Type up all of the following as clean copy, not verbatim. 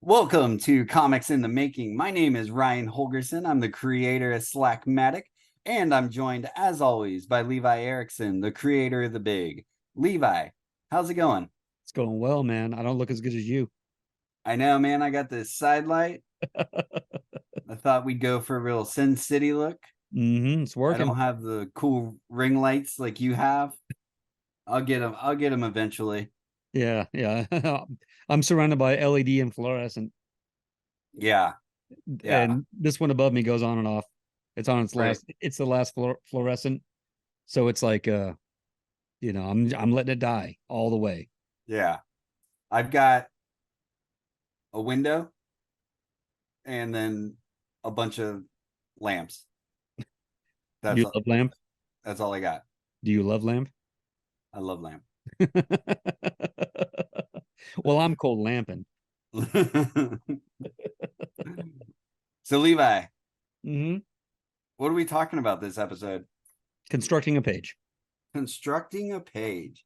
Welcome to Comics in the Making. My name is Ryan Holgerson. I'm the creator of Slackmatic, and I'm joined, as always, by Levi Erickson, the creator of The Big. Levi, how's it going? It's going well, man. I don't look as good as you. I know, man, I got this side light. I thought we'd go for a real Sin City look. It's I working. don't have the cool ring lights like you have. I'll get them. I'll get them eventually. Yeah, yeah. I'm surrounded by LED and fluorescent, Yeah, yeah, and this one above me goes on and off. It's on its right. last. It's the last fluorescent, so it's like I'm letting it die all the way. Yeah. I've got a window and then a bunch of lamps. Do That's you love lamp? that's all I got. Do you love lamp? I love lamp. Well, I'm cold lamping. So Levi, hmm what are we talking about this episode? Constructing a page. Constructing a page.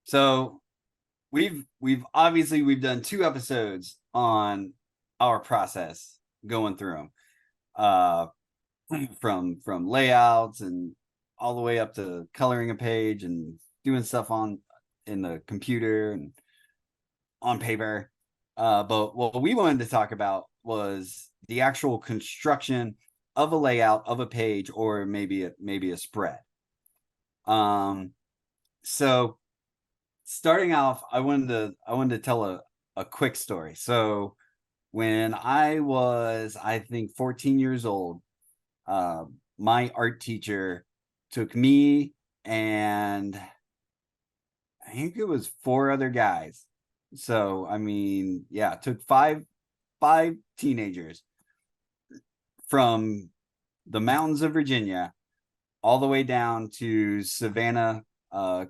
So we've done two episodes on our process going through them. From layouts and all the way up to coloring a page and doing stuff on in the computer and on paper. But what we wanted to talk about was the actual construction of a layout of a page, or maybe a spread. So starting off, I wanted to tell a quick story. So when I was, I think, 14 years old, uh, my art teacher took me and I think it was four other guys. So I mean, yeah, it took five teenagers from the mountains of Virginia all the way down to Savannah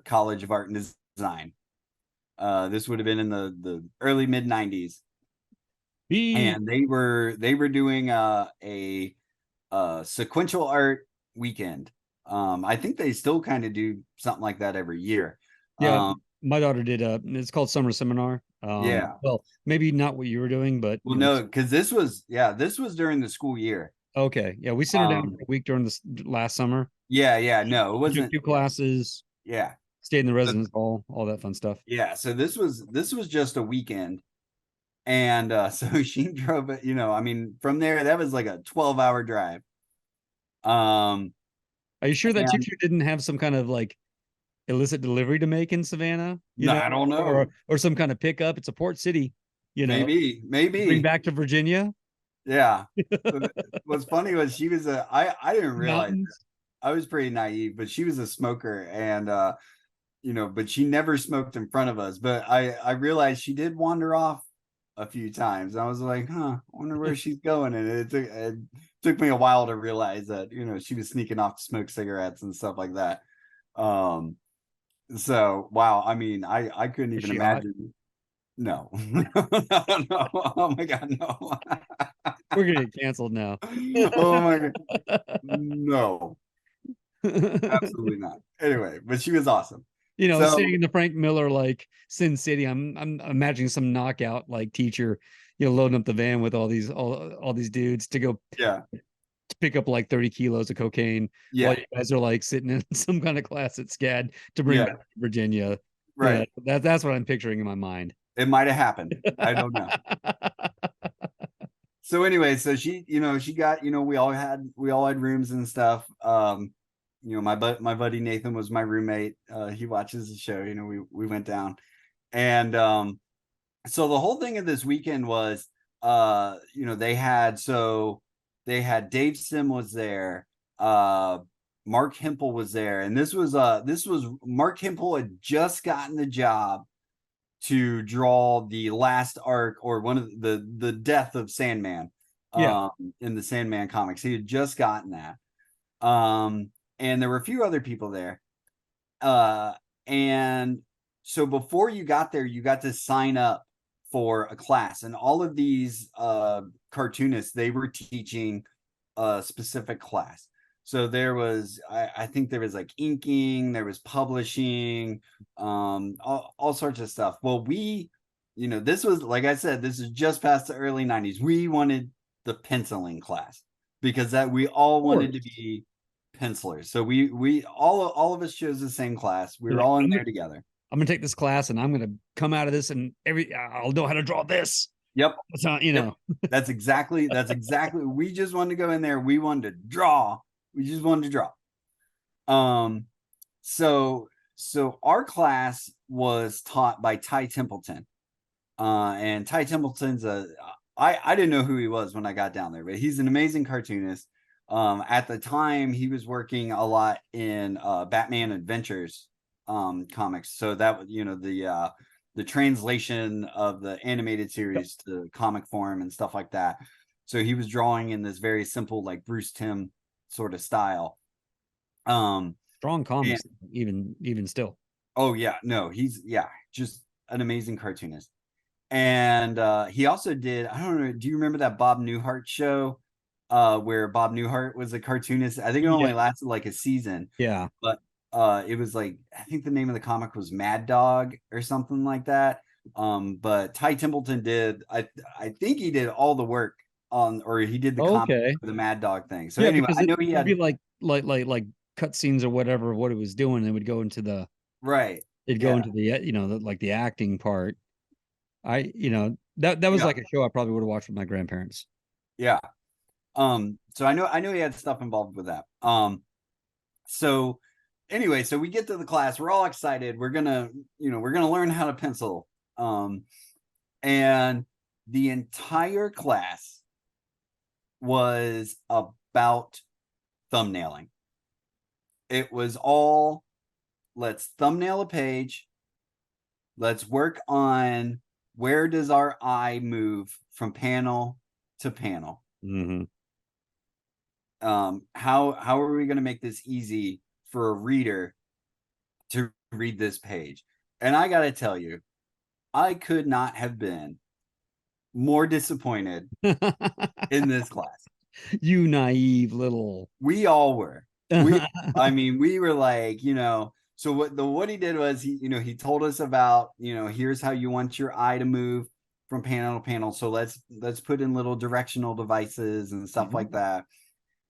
College of Art and Design. This would have been in the early mid 90s, Be and they were doing a sequential art weekend. I think they still kind of do something like that every year. Yeah, Um, my daughter did it's called summer seminar. yeah. Well, maybe not what you were doing, but Well, no, because this was during the school year. okay. Yeah, we sent her down for a week during this last summer. Yeah, no, it She took wasn't. two classes, Yeah, stayed in the so, residence hall, all that fun stuff. yeah. So this was just a weekend, and so she drove it. I mean, from there that was like a 12-hour drive. Um, Are you sure that and teacher didn't have some kind of like illicit delivery to make in Savannah, no, I don't or know. some kind of pickup? It's a port city, bring Maybe. back to Virginia. Yeah. What's funny was she was I didn't realize Mountains. I was pretty naive, but she was a smoker, and but she never smoked in front of us. But I realized she did wander off a few times. I was like, huh, I wonder where she's going. And it took me a while to realize that, she was sneaking off to smoke cigarettes and stuff like that. Um, so wow, I mean, I couldn't Is even she hot? imagine. No. No. Oh my god, no. We're gonna get canceled now. Oh my god. No, absolutely not. Anyway, but she was awesome. Sitting So in the Frank Miller like Sin City, I'm imagining some knockout like teacher, loading up the van with all these dudes to go yeah, to pick up like 30 kilos of cocaine while yeah, you guys are like sitting in some kind of class at SCAD to bring yeah, back to Virginia. Yeah, right. that's what I'm picturing in my mind. It might have happened. I don't know. So anyway, so she got, we all had rooms and stuff. My buddy Nathan was my roommate. He watches the show. We went down, and so the whole thing of this weekend was, they had Dave Sim was there, Mark Hempel was there, and this was Mark Hempel had just gotten the job to draw the last arc, or one of the death of Sandman, Yeah. in the Sandman comics. He had just gotten that. And there were a few other people there. And so before you got there, you got to sign up for a class, and all of these cartoonists, they were teaching a specific class. So there was, I think there was like inking, there was publishing, all sorts of stuff. Well, this was, like I said, this is just past the early 90s. We wanted the penciling class because that we all wanted to be pencilers. So we all of us chose the same class. We You're were like, all in there together. I'm gonna take this class and I'm gonna come out of this and I'll know how to draw this. Yep. It's not, Yep. That's exactly. We just wanted to go in there. We wanted to draw. We just wanted to draw. Um, so our class was taught by Ty Templeton. And Ty Templeton's I didn't know who he was when I got down there, but he's an amazing cartoonist. At the time he was working a lot in Batman Adventures comics. So that was, the translation of the animated series to comic form and stuff like that. So he was drawing in this very simple, like Bruce Timm sort of style. Strong comics, And, even still. oh yeah, no, he's just an amazing cartoonist. And he also did, I don't know, do you remember that Bob Newhart show where Bob Newhart was a cartoonist? I think it only lasted like a season. Yeah. But it was like, I think the name of the comic was Mad Dog or something like that. But Ty Templeton did, I think he did all the work on, or he did the comic Okay. for the Mad Dog thing. So Yeah, anyway, because I know he it'd be had, like cut scenes or whatever what it was doing. It would go into right. it'd go Yeah. into like the acting part. That was Yeah. like a show I probably would have watched with my grandparents. Yeah. So I know he had stuff involved with that. So anyway, so we get to the class, we're all excited, we're gonna learn how to pencil. And the entire class was about thumbnailing. It was all, let's thumbnail a page, let's work on where does our eye move from panel to panel. Mm-hmm. How are we going to make this easy for a reader to read this page? And I got to tell you, I could not have been more disappointed in this class. You naive little. We all were. We were like, so what he did was he told us about, here's how you want your eye to move from panel to panel. So let's put in little directional devices and stuff like that.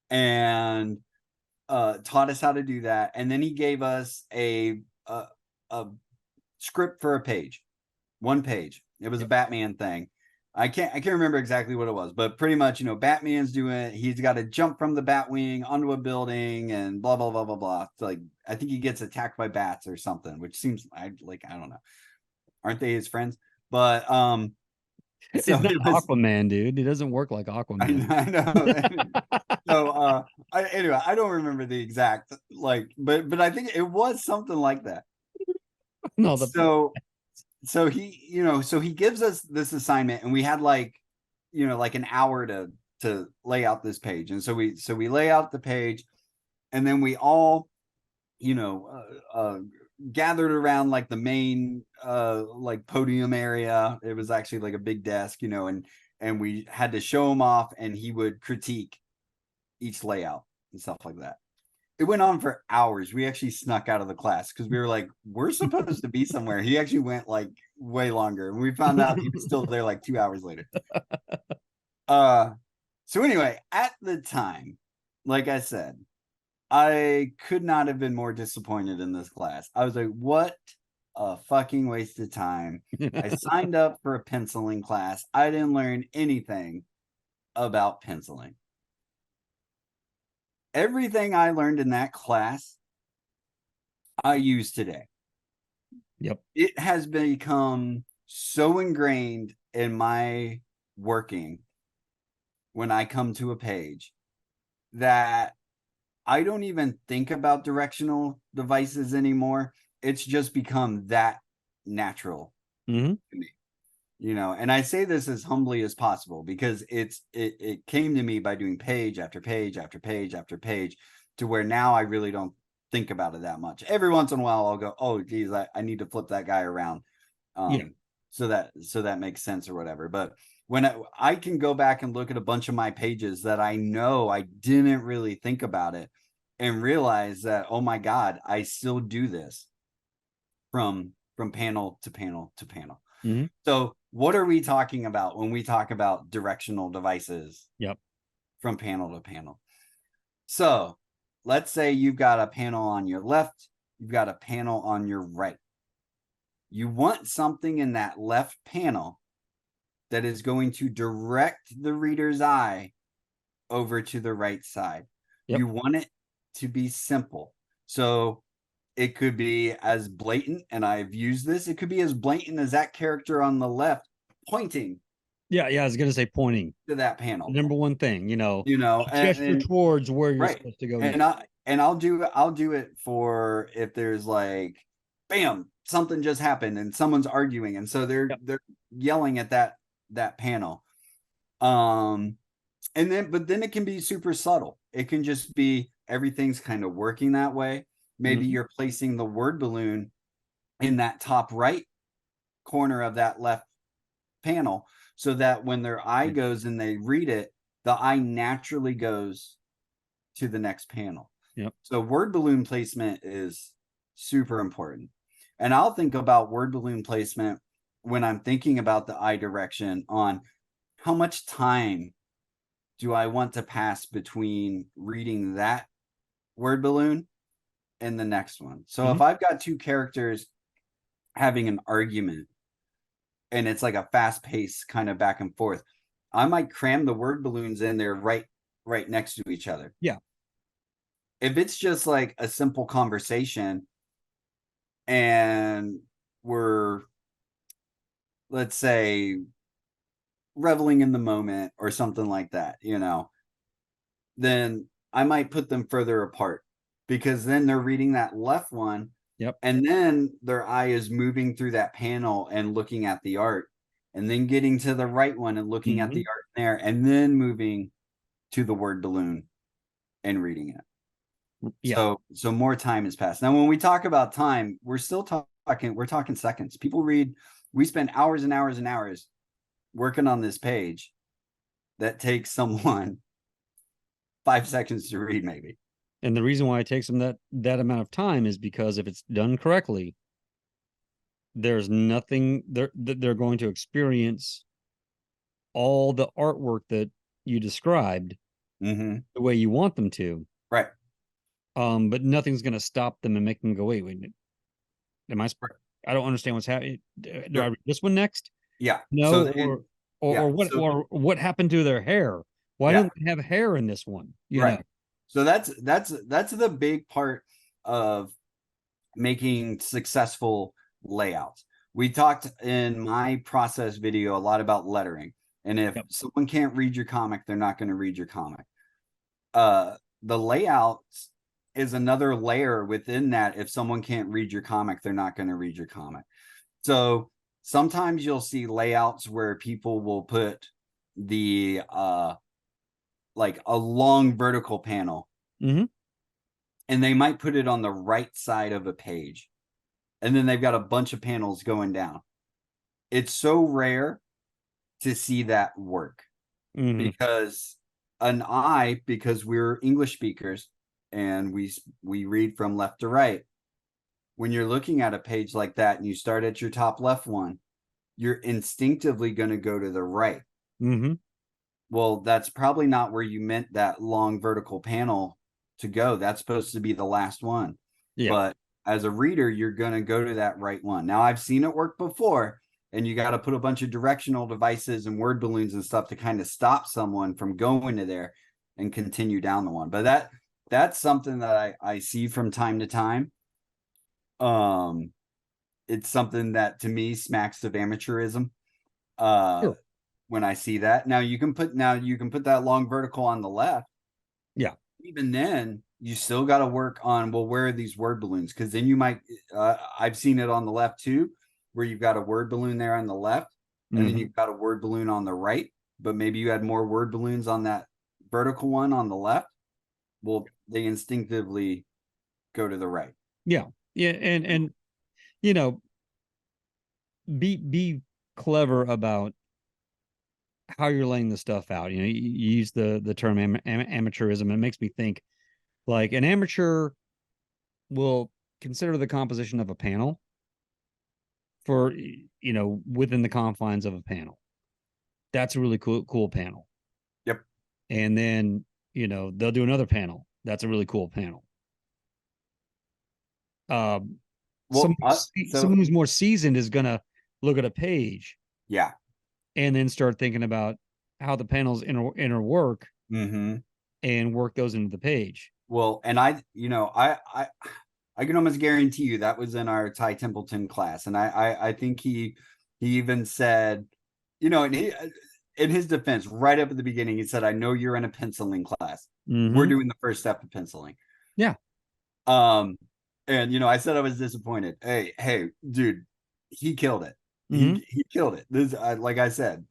And taught us how to do that. And then he gave us a script for a page, one page. It was a Batman thing. I can't remember exactly what it was, but pretty much, Batman's doing it. He's got to jump from the Batwing onto a building and blah, blah, blah, blah, blah. It's like, I think he gets attacked by bats or something, which seems I don't know. Aren't they his friends? But, It's so not it was, Aquaman, dude. It doesn't work like Aquaman. I know. So, anyway, I don't remember the exact, but I think it was something like that. No, So he gives us this assignment, and we had like an hour to lay out this page. And so we lay out the page, and then we all gathered around like the main like podium area. It was actually like a big desk, and we had to show him off, and he would critique each layout and stuff like that. It went on for hours. We actually snuck out of the class because we were like, we're supposed to be somewhere. He actually went like way longer, and we found out he was still there like 2 hours later. So anyway, at the time, like I said, I could not have been more disappointed in this class. I was like, what a fucking waste of time. I signed up for a penciling class. I didn't learn anything about penciling. Everything I learned in that class, I use today. Yep. It has become so ingrained in my working when I come to a page that I don't even think about directional devices anymore. It's just become that natural to me. And I say this as humbly as possible because it came to me by doing page after page after page after page, to where now I really don't think about it that much. Every once in a while I'll go, oh geez, I need to flip that guy around. So that makes sense or whatever. But when I can go back and look at a bunch of my pages that I know I didn't really think about it, and realize that, oh my God, I still do this from panel to panel to panel. Mm-hmm. So what are we talking about when we talk about directional devices Yep. from panel to panel? So let's say you've got a panel on your left, you've got a panel on your right. You want something in that left panel that is going to direct the reader's eye over to the right side. Yep. You want it to be simple. So it could be as blatant, and I've used this, it could be as blatant as that character on the left pointing Yeah, yeah. I was gonna say pointing. to that The panel, number one thing, you know, gesture and towards where you're right. supposed to go. I'll do it for if there's like bam, something just happened and someone's arguing, and so Yep. they're yelling at that panel. Um and then but then it can be super subtle. It can just be everything's kind of working that way. Maybe Mhm. you're placing the word balloon in that top right corner of that left panel so that when their eye goes and they read it, the eye naturally goes to the next panel. Yep. So word balloon placement is super important. And I'll think about word balloon placement when I'm thinking about the eye direction on how much time do I want to pass between reading that word balloon and the next one. So if Mhm. I've got two characters having an argument and it's like a fast pace kind of back and forth, I might cram the word balloons in there right next to each other. Yeah. If it's just like a simple conversation and we're, let's say, reveling in the moment or something like that, you know, then I might put them further apart because then they're reading that left one Yep. and then their eye is moving through that panel and looking at the art and then getting to the right one and looking at the Mhm. art there and then moving to the word balloon and reading it. Yeah. So more time has passed. Now, when we talk about time, we're still we're talking seconds. People read, we spend hours and hours and hours working on this page that takes someone 5 seconds to read, maybe. And the reason why it takes them that amount of time is because if it's done correctly, there's nothing they're going to experience all the artwork that you described Mm-hmm. the way you want them to. Right. But nothing's going to stop them and make them go, wait, am I? I don't understand what's happening. Do I read this one next? Yeah. No, So and yeah. So or what happened to their hair? Why yeah. don't they have hair in this one? Right. So that's the big part of making successful layouts. We talked in my process video a lot about lettering. And if Yep. someone can't read your comic, they're not going to read your comic. The layout is another layer within that. If someone can't read your comic, they're not going to read your comic. So sometimes you'll see layouts where people will put the like a long vertical panel Mm-hmm. and they might put it on the right side of a page and then they've got a bunch of panels going down. It's so rare to see that work Mm-hmm. because an eye, because we're English speakers and we read from left to right. When you're looking at a page like that and you start at your top left one, you're instinctively going to go to the right. Mm-hmm. Well, that's probably not where you meant that long vertical panel to go. That's supposed to be the last one. Yeah. But as a reader, you're going to go to that right one. Now, I've seen it work before, and you got to put a bunch of directional devices and word balloons and stuff to kind of stop someone from going to there and continue down the one. But that's something that I see from time to time. Um, it's something that to me smacks of amateurism. Uh, Sure. when I see that. Now you can put that long vertical on the left. Yeah. Even then, you still got to work on, well, where are these word balloons? Because then you might I've seen it on the left too, where you've got a word balloon there on the left, and then Mm-hmm. you've got a word balloon on the right, but maybe you had more word balloons on that vertical one on the left. Well, they instinctively go to the right. Yeah. Yeah. And you know, be clever about how you're laying the stuff out. You use the term amateurism. It makes me think like an amateur will consider the composition of a panel for, within the confines of a panel. That's a really cool panel. Yep. And then, they'll do another panel. That's a really cool panel. Well, Someone who's more seasoned is gonna look at a page, yeah, and then start thinking about how the panels interwork, mm-hmm. and work those into the page. Well, and I can almost guarantee you that was in our Ty Templeton class, and I think he even said, and in his defense, right up at the beginning, he said, "I know you're in a penciling class. Mm-hmm. We're doing the first step of penciling." Yeah. And I said I was disappointed. Hey, dude, he killed it. Mm-hmm. He killed it. This, like I said,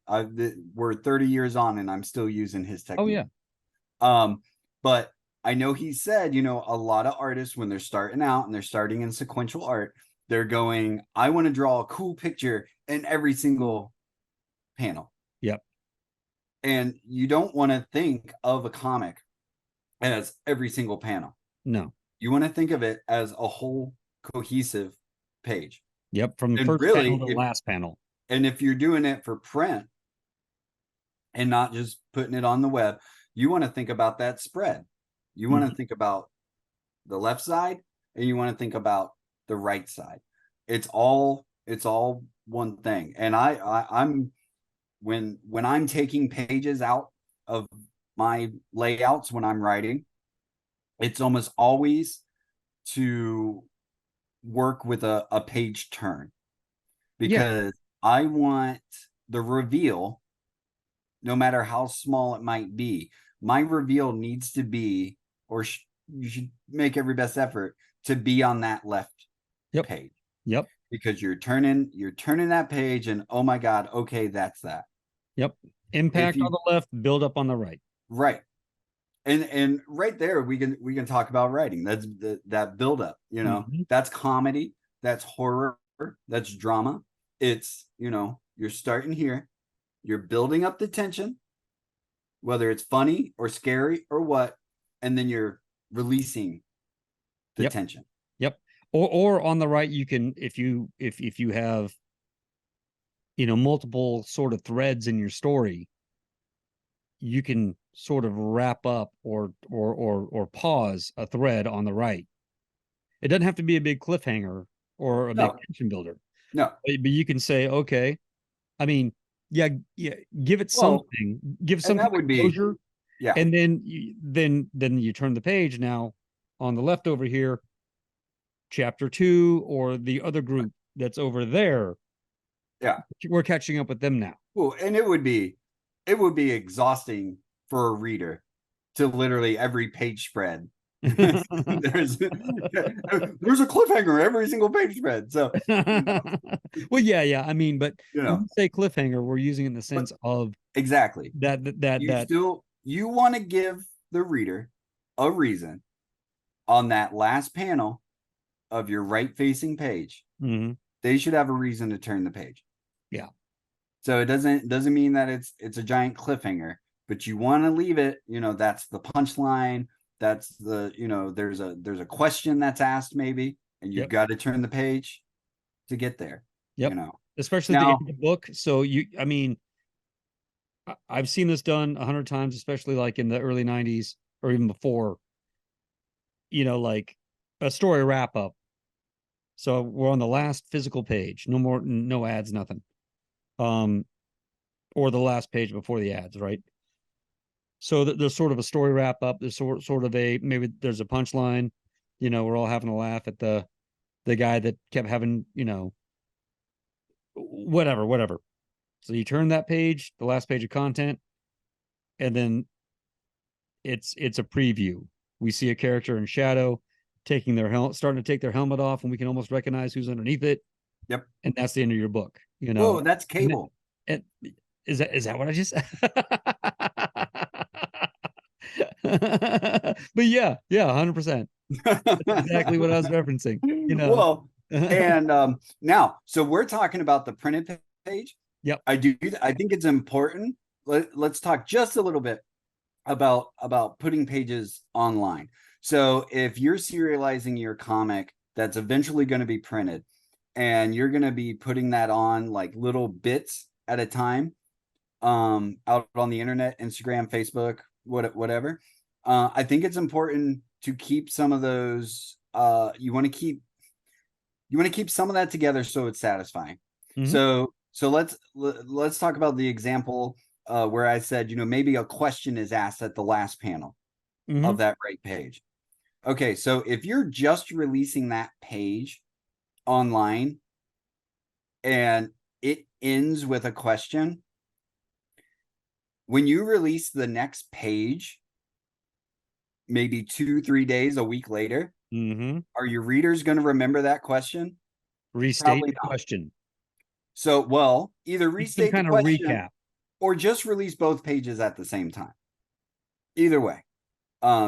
we're 30 years on, and I'm still using his technique. Oh yeah. But I know he said, a lot of artists, when they're starting out and they're starting in sequential art, they're going, I want to draw a cool picture in every single panel. Yep. And you don't want to think of a comic as every single panel. No. You want to think of it as a whole cohesive page. Yep. From and first really, panel to last panel. And if you're doing it for print and not just putting it on the web, you want to think about that spread. You want to think about the left side, and you want to think about the right side. It's all one thing. And I'm when I'm taking pages out of my layouts when I'm writing, it's almost always to work with a page turn, because I want the reveal, no matter how small it might be, my reveal needs to be, or you should make every best effort to be on that left page. Yep. Because you're turning that page, and oh my God, okay, that's that. Yep. Impact on the left, build up on the right. Right. And right there we can talk about writing. That's that build up, that's comedy, that's horror, that's drama. It's, you're starting here, you're building up the tension, whether it's funny or scary or what, and then you're releasing the tension. Yep. Or on the right, you can, if you have, multiple sort of threads in your story, you can sort of wrap up or pause a thread on the right. It doesn't have to be a big cliffhanger or a big tension builder. No. But you can say, okay, I mean, yeah, give it something, give something that would closure. Be, yeah. And then you turn the page. Now on the left over here, chapter 2, or the other group that's over there. Yeah. We're catching up with them now. Well, and it would be exhausting for a reader to literally every page spread. there's a cliffhanger every single page spread. So well, yeah. I mean, but when we say cliffhanger, we're using it in the sense of exactly that you want to give the reader a reason on that last panel of your right facing page. Mm-hmm. They should have a reason to turn the page. Yeah. So it doesn't mean that it's a giant cliffhanger, but you want to leave it, that's the punchline. That's the, there's a question that's asked maybe, and you've got to turn the page to get there. Yep. Especially now, the book. So I mean, I've seen this done 100 times, especially like in the early 90s or even before, like a story wrap up. So we're on the last physical page, no ads, nothing. Or the last page before the ads, right? So there's sort of a story wrap up. There's sort of maybe there's a punchline. We're all having a laugh at the guy that kept having, whatever. So you turn that page, the last page of content, and then it's a preview. We see a character in shadow taking starting to take their helmet off, and we can almost recognize who's underneath it. Yep. And that's the end of your book. Oh, that's Cable. And is that what I just said? But yeah, 100%. That's exactly what I was referencing. Well, and now, so we're talking about the printed page. Yep. I think it's important. Let's talk just a little bit about putting pages online. So if you're serializing your comic that's eventually going to be printed, and you're going to be putting that on like little bits at a time, out on the internet, Instagram, Facebook, whatever. I think it's important to keep some of those. You want to keep some of that together so it's satisfying. Mm-hmm. So let's talk about the example where I said, maybe a question is asked at the last panel Mm-hmm. of that right page. Okay, so if you're just releasing that page online and it ends with a question, when you release the next page, maybe 2-3 days, a week later, Mm-hmm. are your readers going to remember that question? Restate Probably the not. question. So, well, either Give some restate the kind of question recap. or just release both pages at the same time. Either way.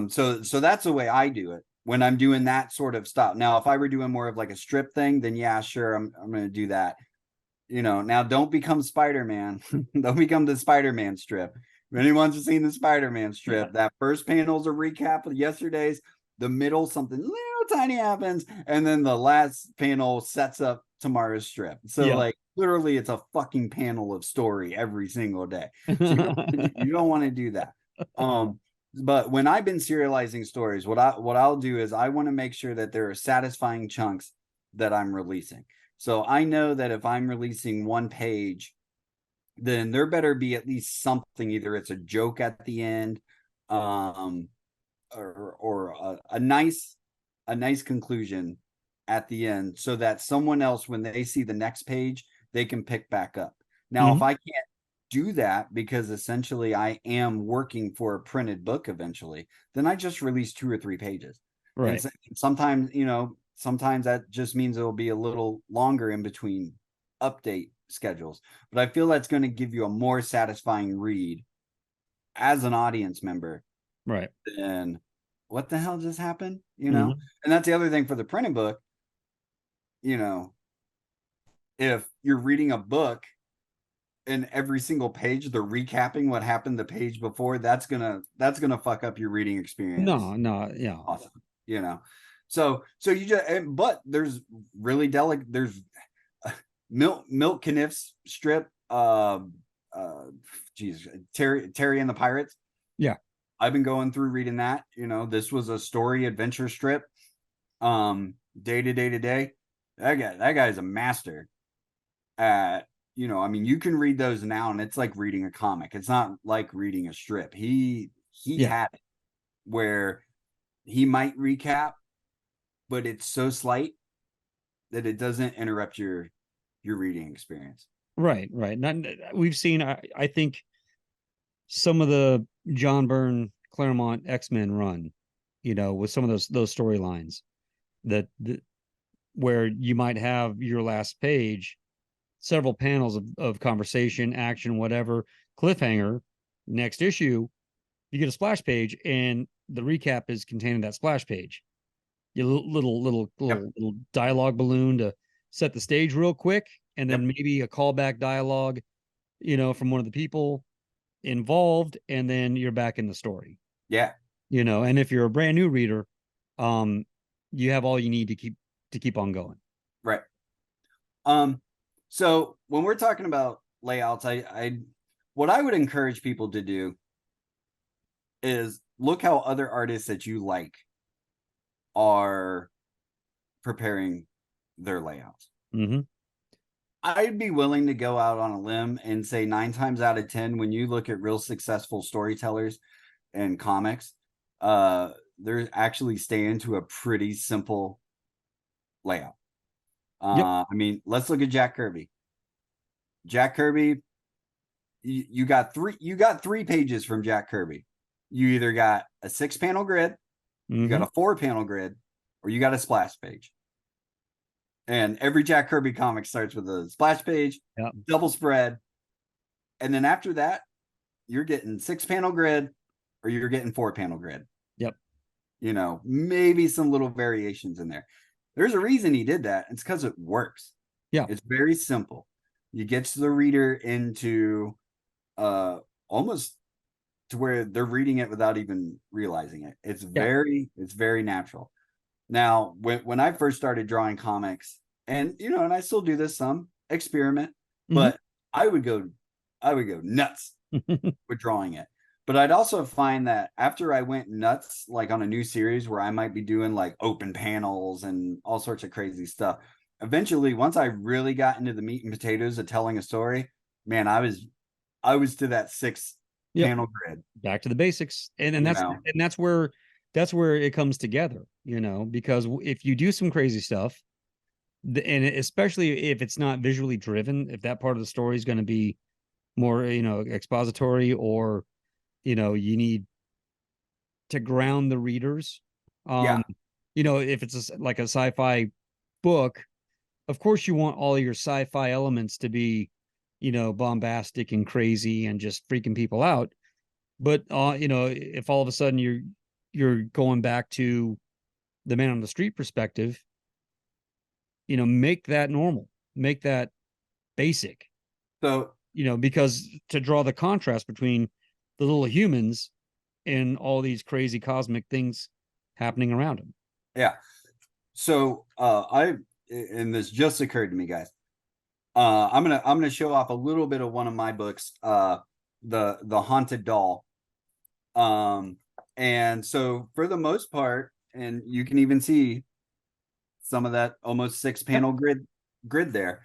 So that's the way I do it when I'm doing that sort of stuff. Now, if I were doing more of like a strip thing, then yeah, sure, I'm gonna do that. Now don't become Spider-Man. Don't become the Spider-Man strip. If anyone's seen the Spider-Man strip, that first panel is a recap of yesterday's, the middle, something little tiny happens, and then the last panel sets up tomorrow's strip. So Yeah. like literally it's a fucking panel of story every single day. So you don't want to do that. But when I've been serializing stories, what I'll do is I want to make sure that there are satisfying chunks that I'm releasing. So I know that if I'm releasing one page, then there better be at least something. Either it's a joke at the end, um, or a nice conclusion at the end, so that someone else, when they see the next page, they can pick back up. Now, if Mm-hmm. I can't do that because essentially I am working for a printed book eventually, then I just release 2 or 3 pages. And Right. sometimes, sometimes that just means it'll be a little longer in between update schedules. But I feel that's going to give you a more satisfying read as an audience member Right. than what the hell just happened, Mm-hmm. And that's the other thing for the printed book, you know, if you're reading a book and every single page they're recapping what happened the page before, that's gonna fuck up your reading experience. No, no, yeah. Awesome, you know. So you just, but there's really delicate. There's Milk Caniff's strip. Uh, geez, Terry and the Pirates. Yeah. I've been going through reading that. This was a story adventure strip. Day to day to day. That guy's a master at, I mean, you can read those now and it's like reading a comic. It's not like reading a strip. He Yeah. had it where he might recap, but it's so slight that it doesn't interrupt your reading experience. Right. Right. Not, we've seen, I think some of the John Byrne Claremont X-Men run, with some of those storylines that where you might have your last page, several panels of conversation, action, whatever, cliffhanger, next issue, you get a splash page and the recap is contained in that splash page. Your Yep. little dialogue balloon to set the stage real quick, and then Yep. maybe a callback dialogue, from one of the people involved, and then you're back in the story. Yeah. And if you're a brand new reader, um, you have all you need to keep on going. Right. Um, so when we're talking about layouts, I what I would encourage people to do is look how other artists that you like are preparing their layouts. Mm-hmm. I'd be willing to go out on a limb and say 9 times out of 10, when you look at real successful storytellers and comics, they're actually staying to a pretty simple layout. Yep. I mean, let's look at Jack Kirby. Jack Kirby, you got three pages from Jack Kirby. You either got a 6-panel grid, you got Mm-hmm. a 4-panel grid, or you got a splash page. And every Jack Kirby comic starts with a splash page, Yep. double spread, and then after that, you're getting 6-panel grid or you're getting 4-panel grid. Yep. Maybe some little variations in there. There's a reason he did that. It's because it works. Yeah. It's very simple. You get the reader into almost to where they're reading it without even realizing it. It's Yeah. very natural. Now, when I first started drawing comics, and and I still do this some experiment, Hmm. but I would go, I would go nuts with drawing it. But I'd also find that after I went nuts, like on a new series where I might be doing like open panels and all sorts of crazy stuff, eventually, once I really got into the meat and potatoes of telling a story, man, I was to that six Yep. panel grid, Back to the basics. And you that's know. that's where it comes together, because if you do some crazy stuff, and especially if it's not visually driven, if that part of the story is going to be more, expository, or you need to ground the readers. Yeah. If it's like a sci-fi book, of course you want all your sci-fi elements to be, bombastic and crazy and just freaking people out. But if all of a sudden you're going back to the man on the street perspective, make that normal, make that basic, So because to draw the contrast between the little humans and all these crazy cosmic things happening around them. yeah. So and this just occurred to me, guys. I'm gonna show off a little bit of one of my books, the Haunted Doll. Um, and so for the most part, and you can even see some of that almost six Yep. panel grid there.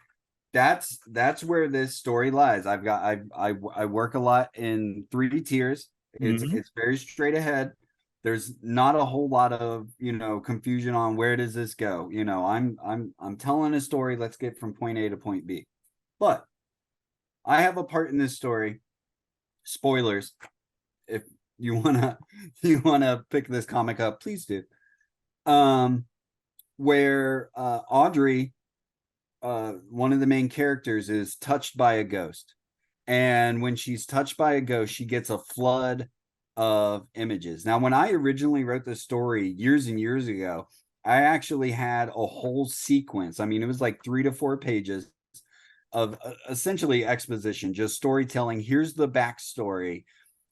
That's where this story lies. I work a lot in 3D tiers. Mm-hmm. It's very straight ahead. There's not a whole lot of confusion on where does this go. I'm telling a story. Let's get from point A to point B. But I have a part in this story. Spoilers. If you wanna you wanna pick this comic up, please do. Um, where Audrey, one of the main characters, is touched by a ghost. And when she's touched by a ghost, she gets a flood of images. Now, when I originally wrote this story years and years ago, I actually had a whole sequence. I mean, it was like 3 to 4 pages of essentially exposition, just storytelling. Here's the backstory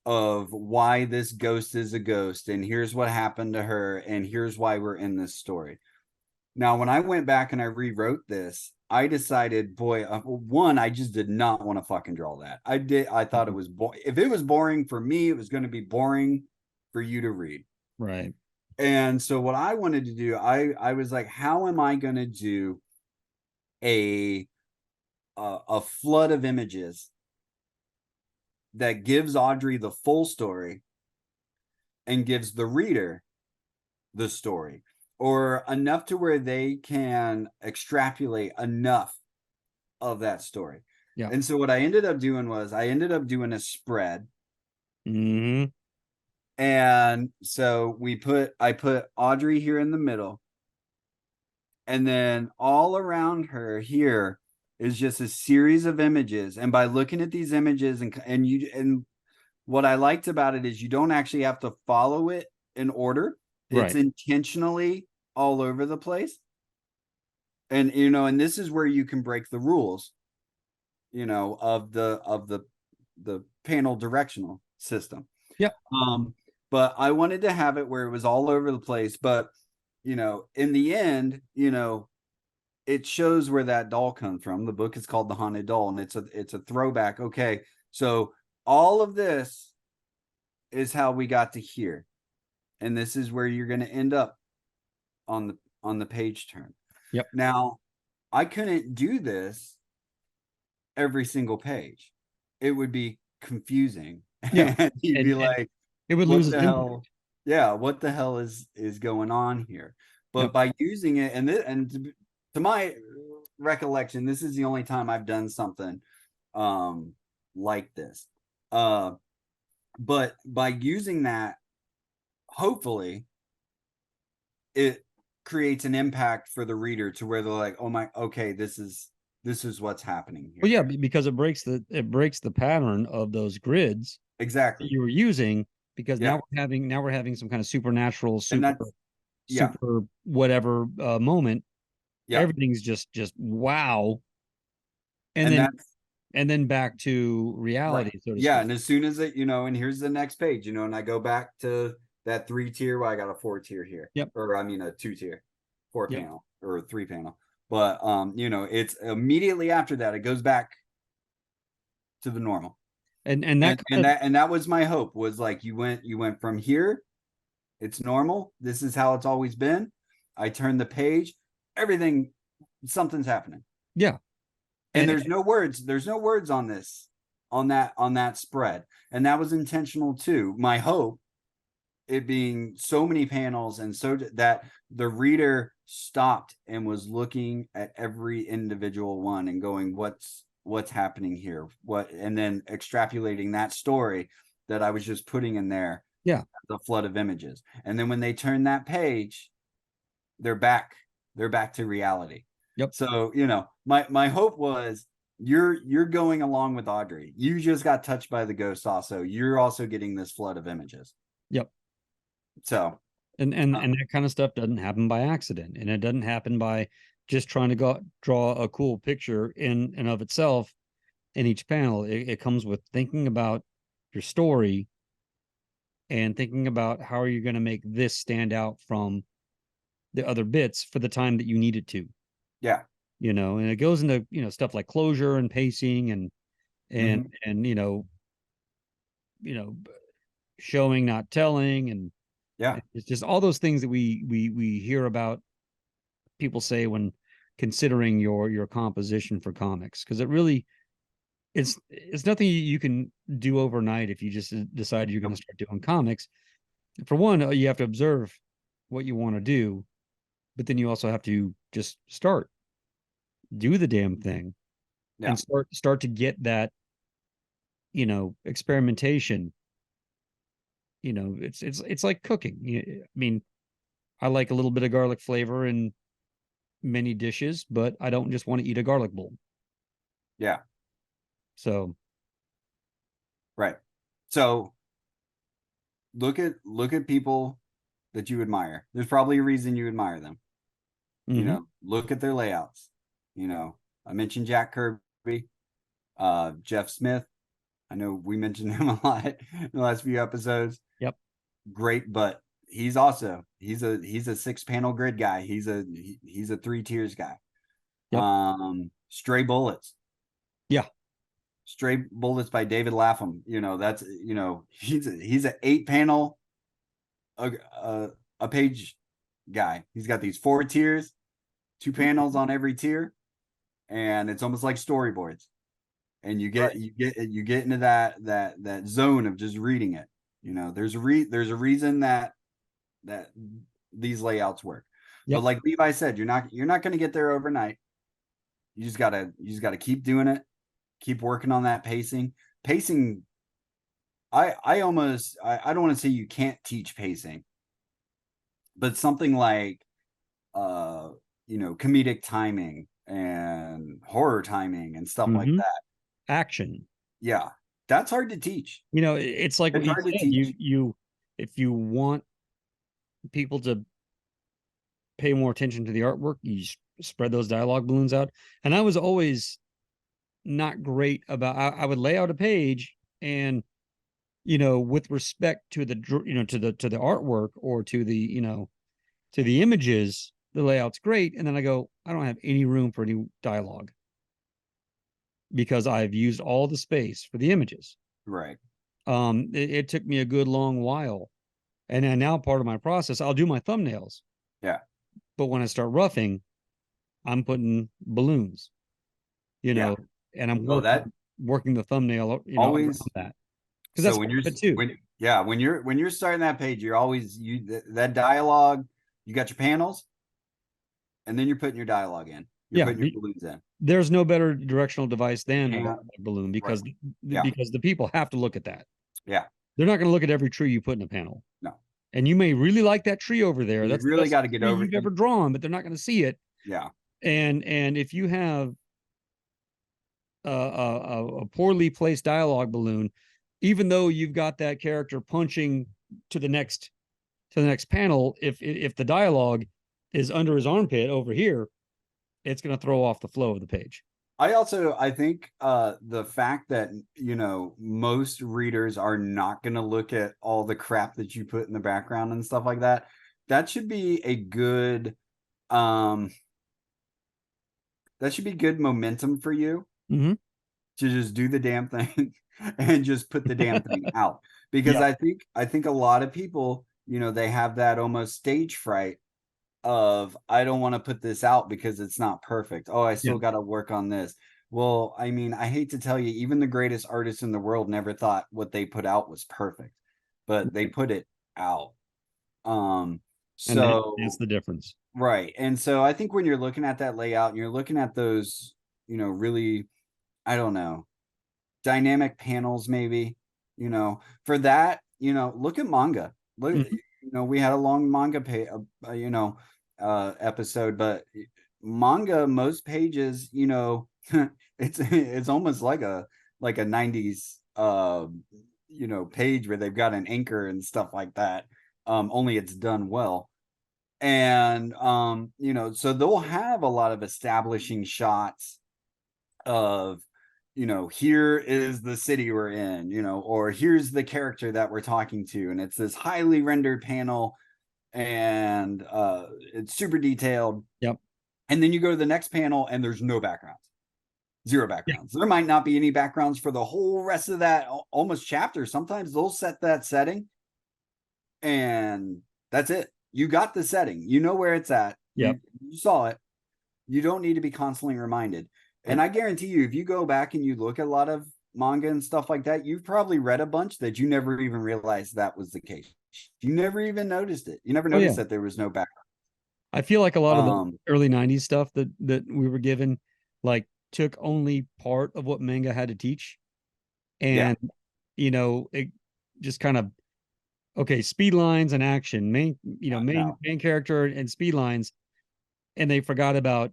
of why this ghost is a ghost, and here's what happened to her, and here's why we're in this story. Now, when I went back and I rewrote this, I decided, boy, one, I just did not want to fucking draw that. I thought it was if it was boring for me, it was going to be boring for you to read. Right. And so what I wanted to do, I was like, how am I going to do a a flood of images that gives Audrey the full story and gives the reader the story, or enough to where they can extrapolate enough of that story. Yeah. And so what I ended up doing was I ended up doing a spread. Mm-hmm. And so I put Audrey here in the middle, and then all around her here is just a series of images. And by looking at these images and what I liked about it is you don't actually have to follow it in order. It's Right. intentionally all over the place. And this is where you can break the rules, of the panel directional system. Yep. But I wanted to have it where it was all over the place, but in the end, it shows where that doll comes from. The book is called The Haunted Doll, and it's a throwback. Okay, so all of this is how we got to here, and this is where you're going to end up on the page turn. Yep. Now, I couldn't do this every single page. It would be confusing. Yeah. And you'd be And like, it would what lose its the impact. hell? Yeah, what the hell is going on here? Yep. But by using it, and to my recollection, this is the only time I've done something like this. But by using that, hopefully it creates an impact for the reader to where they're like, oh my, okay, this is what's happening Well, here. yeah, because it breaks the pattern of those grids that Exactly. you were using, because Yeah. now we're having some kind of supernatural, And super that's, yeah. super whatever moment. Yeah. Everything's just wow. and And then that's and then back to right. reality, so to Yeah. speak. And as soon as and here's the next page, and I go back to that 3 tier where I got a 4 tier here, Yep. or I mean a 2 tier, four Yep. panel or 3 panel. But you know, it's immediately after that it goes back to the normal. And that And kind of, that was my hope, was like you went from here, it's normal, this is how it's always been. I turned the page, everything, something's happening. yeah. And And there's no words on this, on that spread. And that was intentional too. My hope, it being so many panels and so that the reader stopped and was looking at every individual one and going, what's happening here, what, and then extrapolating that story that I was just putting in there, yeah, the flood of images. And then when they turn that page, they're back to reality. yep, So you know, my hope was, you're going along with Audrey, you just got touched by the ghost, also you're also getting this flood of images. yep. So And that kind of stuff doesn't happen by accident, and it doesn't happen by just trying to go draw a cool picture in and of itself in each panel. It comes with thinking about your story and thinking about how are you going to make this stand out from the other bits for the time that you need it to. yeah. And it goes into stuff like closure and pacing and and Mm-hmm. and you know showing not telling, and Yeah. it's just all those things that we hear about people say when considering your composition for comics, because it really, it's nothing you can do overnight if you just decide you're going to Nope. start doing comics. For one, you have to observe what you want to do, but then you also have to just start, do the damn thing, Yeah. and start to get that experimentation. It's like cooking. I mean, I like a little bit of garlic flavor in many dishes, but I don't just want to eat a garlic bowl. Yeah. So, Right. So look at people that you admire. There's probably a reason you admire them. You mhm. know, look at their layouts. You know, I mentioned Jack Kirby, Jeff Smith. I know we mentioned him a lot in the last few episodes. Yep. Great, but he's a 6 panel grid guy. He's a 3 tiers guy. Yep. Stray Bullets. Yeah. Stray Bullets by David Lapham. You know, that's, he's an 8 panel a page guy. He's got these 4 tiers, 2 panels on every tier, and it's almost like storyboards. And Right. you get into that zone of just reading it. You know, there's a reason that these layouts work. But Yep. like Levi said, you're not going to get there overnight. You just gotta keep doing it, keep working on that pacing. Pacing, I don't want to say you can't teach pacing, but something like uh comedic timing and horror timing and stuff like Hmm. that. Action. Yeah, that's hard to teach. It's like what It's you hard to said. teach. If you want people to pay more attention to the artwork, you spread those dialogue balloons out. And I was always not great about. I would lay out a page, and with respect to the artwork, or to the images, the layout's great, and then I go, I don't have any room for any dialogue because I've used all the space for the images. Right. It took me a good long while, and then now part of my process, I'll do my thumbnails, Yeah. but when I start roughing, I'm putting balloons, you Yeah. know, and I'm Oh, that working the thumbnail, around always. that, because So that's when part you're of it too. when yeah, when you're starting that page, you're always that dialogue, you got your panels, and then you're putting your dialogue in. You're Yeah, putting your balloons in. there's no better directional device than a And balloon, right. because Yeah. the people have to look at that. Yeah. They're not going to look at every tree you put in a panel. No. And you may really like that tree over there. You That's the really best got to get tree over you've ever drawn, but they're not going to see it. yeah. And if you have a poorly placed dialogue balloon, even though you've got that character punching to the next panel, if the dialogue is under his armpit over here, it's going to throw off the flow of the page. I think the fact that most readers are not going to look at all the crap that you put in the background and stuff like that, that should be a good that should be good momentum for you Mm-hmm. to just do the damn thing and just put the damn thing out. Because Yep. I think a lot of people, they have that almost stage fright of, I don't want to put this out because it's not perfect. Oh, I Yeah. still got to work on this. Well, I mean, I hate to tell you, even the greatest artists in the world never thought what they put out was perfect, but they put it out. Um, And that's so the difference. right. And so I think when you're looking at that layout and you're looking at those, really, I don't know, dynamic panels, maybe, for that, look at manga. Look, Mhm. we had a long manga episode, but manga, most pages, it's almost like a 90s page where they've got an anchor and stuff like that. Only it's done well. And so they'll have a lot of establishing shots of, here is the city we're in, or here's the character that we're talking to, and it's this highly rendered panel, and it's super detailed. Yep. And then you go to the next panel and there's no backgrounds, zero Yeah. backgrounds. There might not be any backgrounds for the whole rest of that almost chapter. Sometimes they'll set that setting and that's it. You got the setting, you know where it's at, Yep. you saw it. You don't need to be constantly reminded. And And I guarantee you, if you go back and you look at a lot of manga and stuff like that, you've probably read a bunch that you never even realized that was the case. You never even noticed it. You never oh yeah, noticed that there was no background. I feel like a lot of the Um, early 90s stuff that we were given like took only part of what manga had to teach. yeah, And it just kind of okay, speed lines and action, main, main no, main character and speed lines, and they forgot about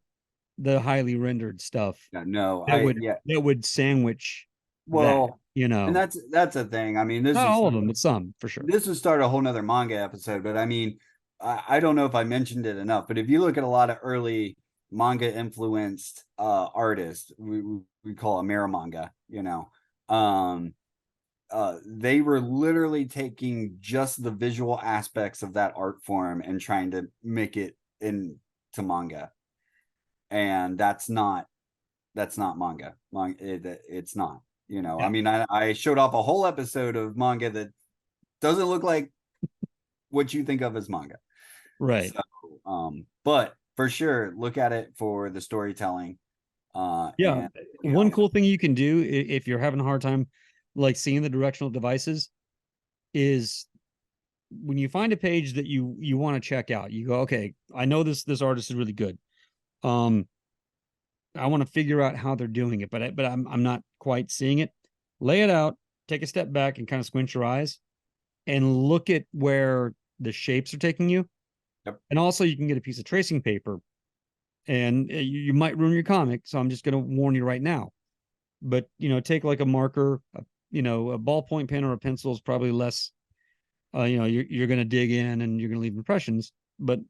the highly rendered stuff no, no. that would Yeah. sandwich that, Well, and that's a thing. I mean, not all of them, but some for sure. this would start a whole nother manga episode, but I mean, I don't know if I mentioned it enough, but if you look at a lot of early manga influenced artists, we call it manga, um, they were literally taking just the visual aspects of that art form and trying to make it into manga, and that's not manga. It's not. Yeah. I mean, I showed off a whole episode of manga that doesn't look like what you think of as manga. Right. So, but for sure, look at it for the storytelling. Yeah. And One cool thing you can do if you're having a hard time like seeing the directional devices is when you find a page that you want to check out, you go, okay, I know this artist is really good. Um, I want to figure out how they're doing it, but I'm not quite seeing it. Lay it out, take a step back, and kind of squint your eyes and look at where the shapes are taking you. yep, And also, you can get a piece of tracing paper, and you might ruin your comic. So I'm just going to warn you right now. But take like a marker, a ballpoint pen or a pencil is probably less. You're going to dig in and you're going to leave impressions. But